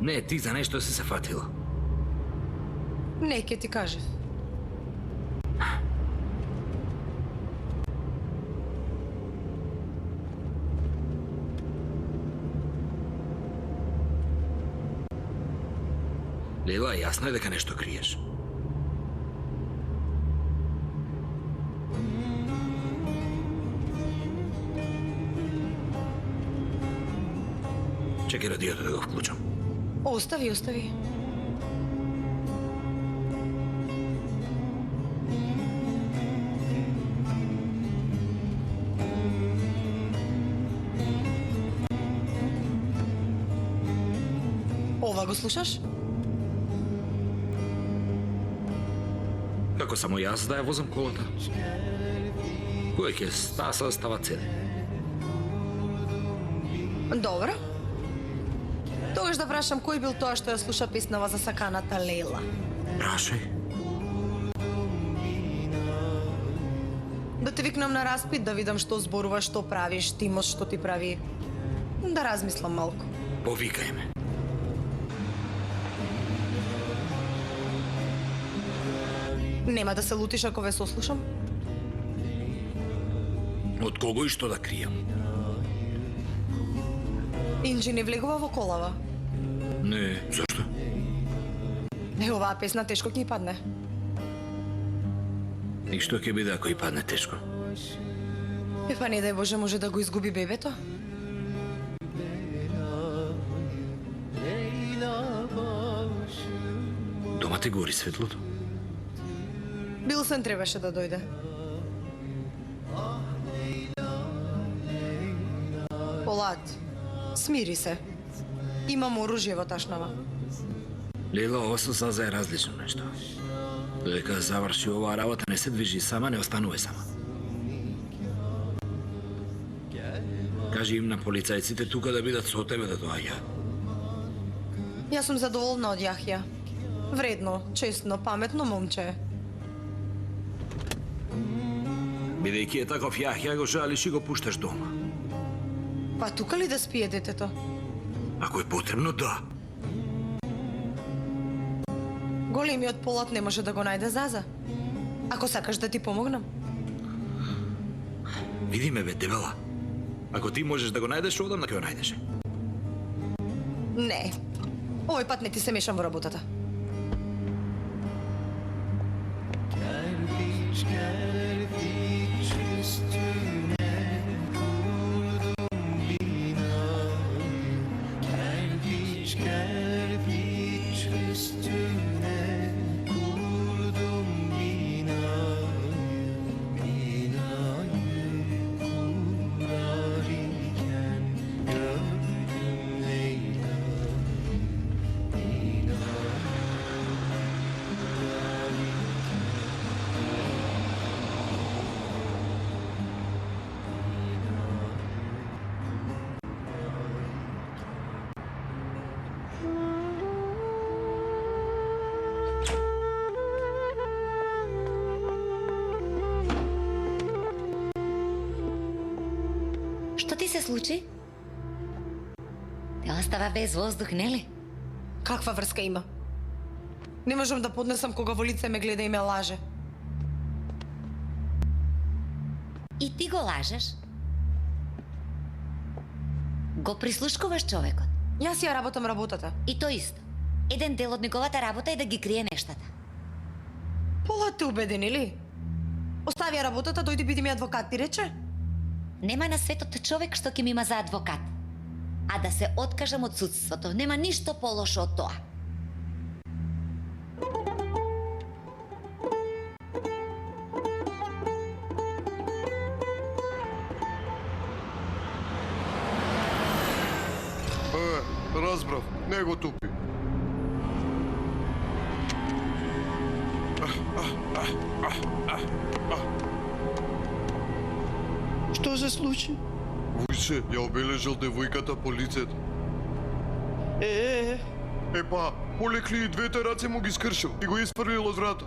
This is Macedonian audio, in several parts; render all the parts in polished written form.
Не, ти за нешто си се фатила. Не, ке ти кажев. Лела, јасно е дека нешто криеш. Чекай радиото да го вклучам. Остави, остави. Ова го слушаш? Како само јас да ја возам колата? Кој ќе стаса става цели? Добро. Тогаш да прашам кој бил тоа што ја слуша песнава за саканата Лейла. Прашај. Да те викнам на распит да видам што зборуваш, што правиш, тимот што ти прави. Да размислам малку. Повикај ме. Нема да се лутиш ако ве сослушам? Од кого и што да кријам? Инджи не влегува во колава. Не, зашто? Оваа песна тешко ќе ја падне. И што ќе биде ако и падне тешко? Па не дај Боже може да го изгуби бебето? Дома ти гори светлото? Билсен требаше да дојде. Полат, смири се. Имам оружје во ташнава. Лела, ова со Заза е различно нешто. Додека заврши оваа работа, не се движи сама, не останува сама. Кажи им на полицајците тука да бидат со тебе да доаѓаат. Јас сум задоволна од Јахја. Вредно, честно, паметно момче. Бидејќи е таков Јахја, го жалиш и го пушташ дома. Па тука ли да спие детето? Ако е потребно, да. Големиот Полат не може да го најде Заза. Ако сакаш да ти помогнам. Види ме, бе, дебела. Ако ти можеш да го најдеш, одамна ќе го најдеш. Не. Овој пат не ти се мешам во работата. Што ти се случи? Те остава без воздух, нели? Каква врска има? Не можам да поднесам кога во лице ме гледа и ме лаже. И ти го лажеш? Го прислушкуваш човекот. Јас ја работам работата. И то исто. Еден дел од неговата работа е да ги крие нештата. Полат те убеден, или? Остави ја работата, дојди биди ми адвокат, ти рече? Нема на светот човек што ќе ми има за адвокат. А да се откажам од судството, нема ништо полошо од тоа. Разбрав, не го тупи. Што се случи? Вујче, ја обележал девојката по лицето. Епа, полекли и двете раце му ги скршил и го испрлил од врата.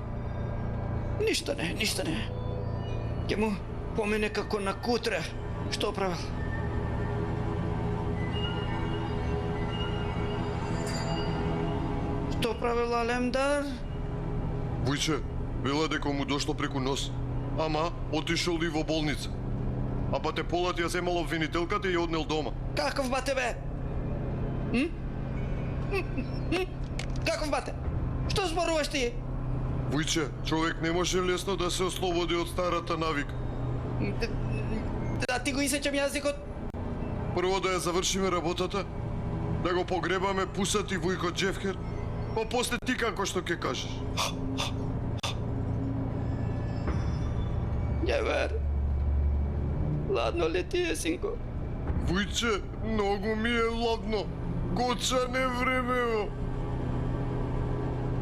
Ништо не, ништо не. Ќе му помене како на кутре. Што правил? направил Алемдар? Вујче, вела дека му дошло преку нос. Ама, отишол и во болница. А бате Полат ја земал обвинителката и ја однел дома. Каков бате бе? Каков бате? Што зборуваш ти? Вујче, човек не може лесно да се ослободи од старата навика. Да ти го исечам јазикот? Прво да ја завршиме работата, да го погребаме Пусат и Вујко Джефкер, па после ти како што ќе кажеш. Јевер. Ладно ли ти е, синко? Вујче, многу ми е ладно. Кочан е времево.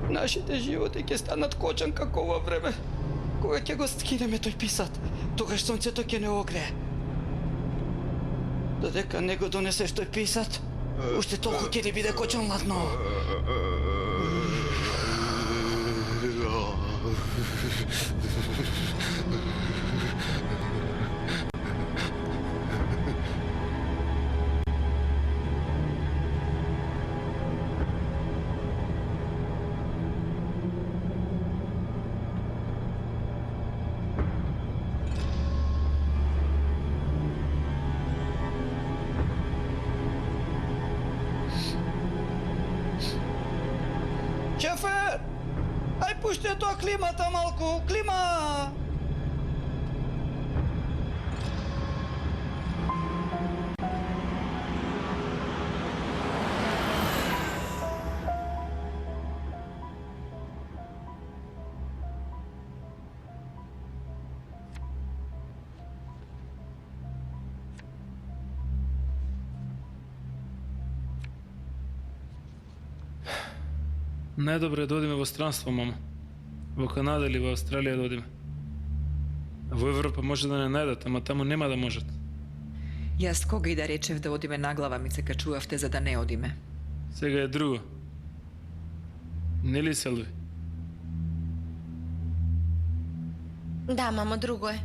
Нашите животи ќе станат кочан како ова време. Кога ќе го скинеме тој писат, тогаш сонцето ќе не огрее. Додека не го донесеш тој писат, уште толку ќе ти биде кочан ладно. Шефер! Ај пушти тоа климата малку, клима! Најдобро е да одиме во странство, мамо. Во Канада или во Австралија да одиме. Во Европа може да не најдат, ама таму нема да можат. Јас кога и да речев да одиме наглава ми се качувавте за да не одиме. Сега е друго. Нели, Селви? Да, мамо, друго е.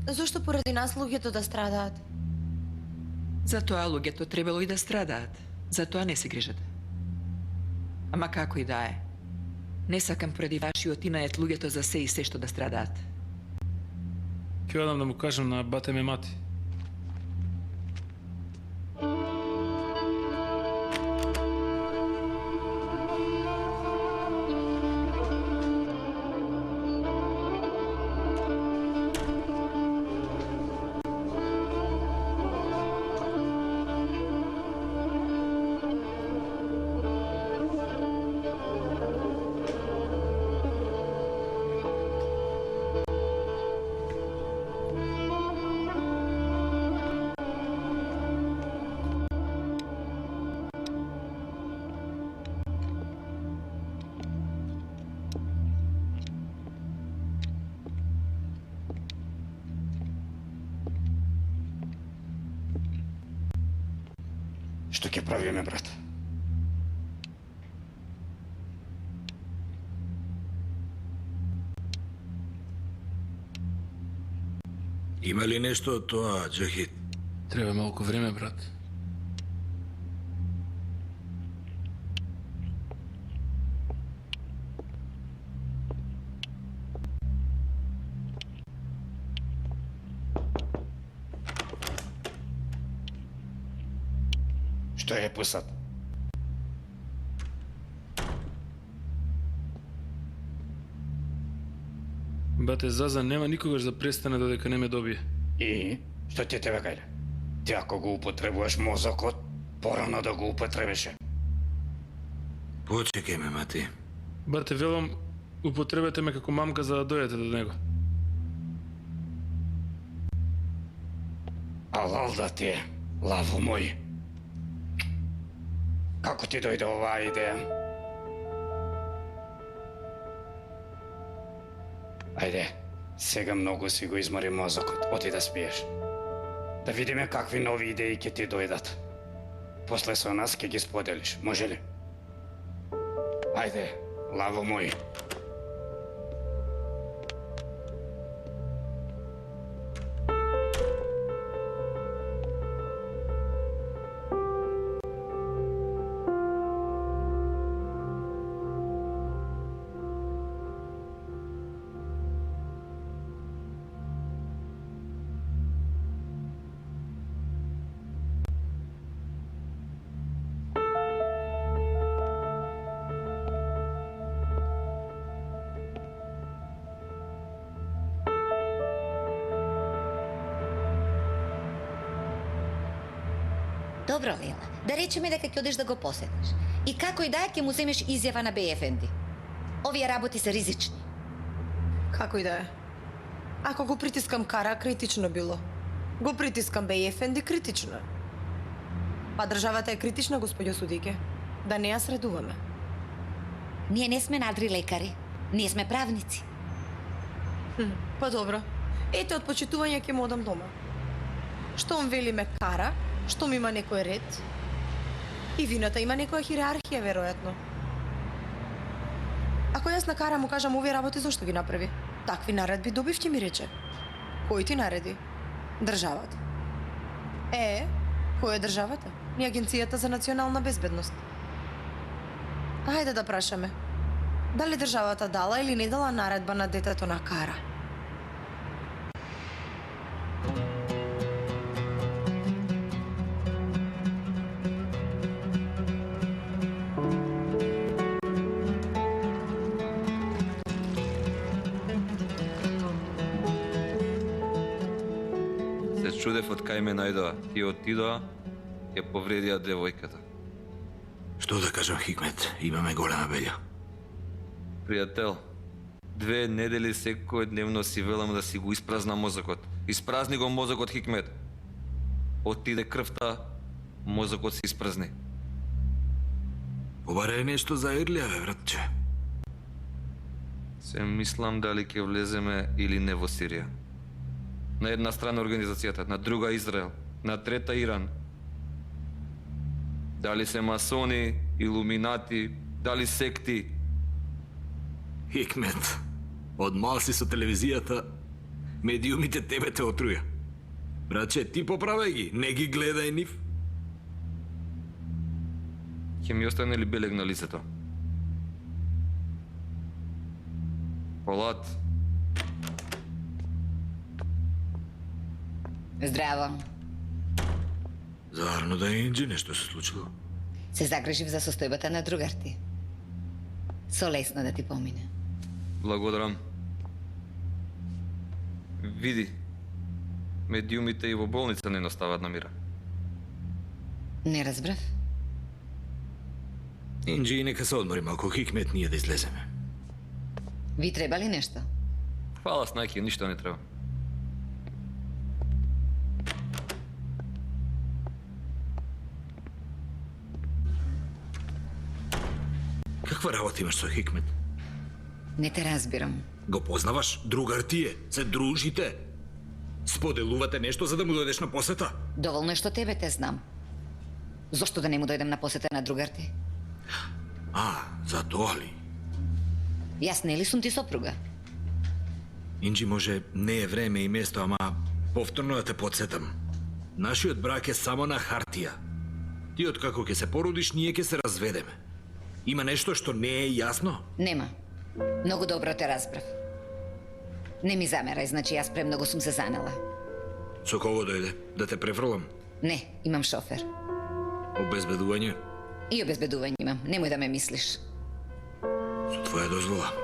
Зошто поради нас луѓето да страдаат? Затоа луѓето требало и да страдаат. Затоа не се грижат. Ама како и да е. Не сакам поради вашиот инајет луѓето за се и се што да страдаат. Ќе одам да му кажам на бате ме мати. Што ќе правиме, брат? Има ли нешто од тоа, Джахид? Треба малку време, брат. Што е Пусат? Бате Заза нема никогаш да престане додека не ме добие. И? Што ти тебе кајде? Ти ако го употребуваш мозокот, порано да го употребеше. Почекај ме, мати. Бате, велам, употребете ме како мамка за да дојдете до него. Алал да ти е, лаво мој. Како ти дојде оваа идеја? Ајде, сега многу си го измори мозокот, оти да спиеш. Да видиме какви нови идеи ќе ти дојдат. После со нас ќе ги споделиш, може ли? Ајде, лаво мој. Добро, Лела. Да речеме дека ќе одиш да го посетиш. И како и да е, ќе му земеш изјава на Беефенди. Овие работи се ризични. Како и да е. Ако го притискам Кара, критично било. Го притискам Беј Ефенди, критично е. Па државата е критична, господјо судике. Да не ја средуваме. Ние не сме надри лекари. Ние сме правници. Па добро. Ете, од почитување ќе му одам дома. Штом велиме Кара, штом има некој ред, и вината има некоја хиерархија, веројатно. Ако јас на Кара му кажам овие работи, зошто ги направи? Такви наредби добив, ќе ми рече. Кој ти нареди? Државата. Кој е државата? Ни Агенцијата за национална безбедност. Ајде да прашаме. Дали државата дала или не дала наредба на детето на Кара? Се чудев од кај ме најдоа и отидоа, ја повредија девојката. Што да кажам, Хикмет, имаме голема белја. Пријател, 2 недели секојдневно си велам да си го испразна мозокот. Испразни го мозокот, Хикмет. Отиде крвта, мозокот се испразни. Побаре нешто за Ирлија, бе, братче. Се мислам дали ќе влеземе или не во Сирија. На една страна организацијата, на друга Израел, на трета Иран. Дали се масони, илуминати, дали секти. Хикмет, од мал си со телевизијата, медиумите тебе те отруја. Братче, ти поправај ги, не ги гледај нив. Ќе ми остане ли белег на лицето? Полат, Здраво. Зарно да Инджи нешто се случило. Се загрижив за состојбата на другар ти. Со лесно да ти помине. благодарам. Види, медиумите и во болница не настават на мира. Не разбрав. Инджи, нека се одмори малку, Хикмет, ние да излеземе. Ви треба ли нешто? Фала, Снайки, ништо не треба. Каква работа имаш со Хикмет? Не те разбирам. Го познаваш? Другар ти е, се дружите. Споделувате нешто за да му дојдеш на посета? Доволно е што тебе те знам. Зошто да не му дојдем на посета на другар ти? За тоа ли? Јас нели сум ти сопруга? Инджи, може не е време и место, ама повторно да те подсетам. Нашиот брак е само на хартија. Ти откако ќе се породиш, ние ќе се разведеме. Има нешто што не е јасно? Нема. Многу добро те разбрав. Не ми замерај, значи јас премногу сум се занела. Со кого дојде? Да те префрлам? Не, имам шофер. Обезбедување? И обезбедување имам, немој да ме мислиш. Со твоја дозвола.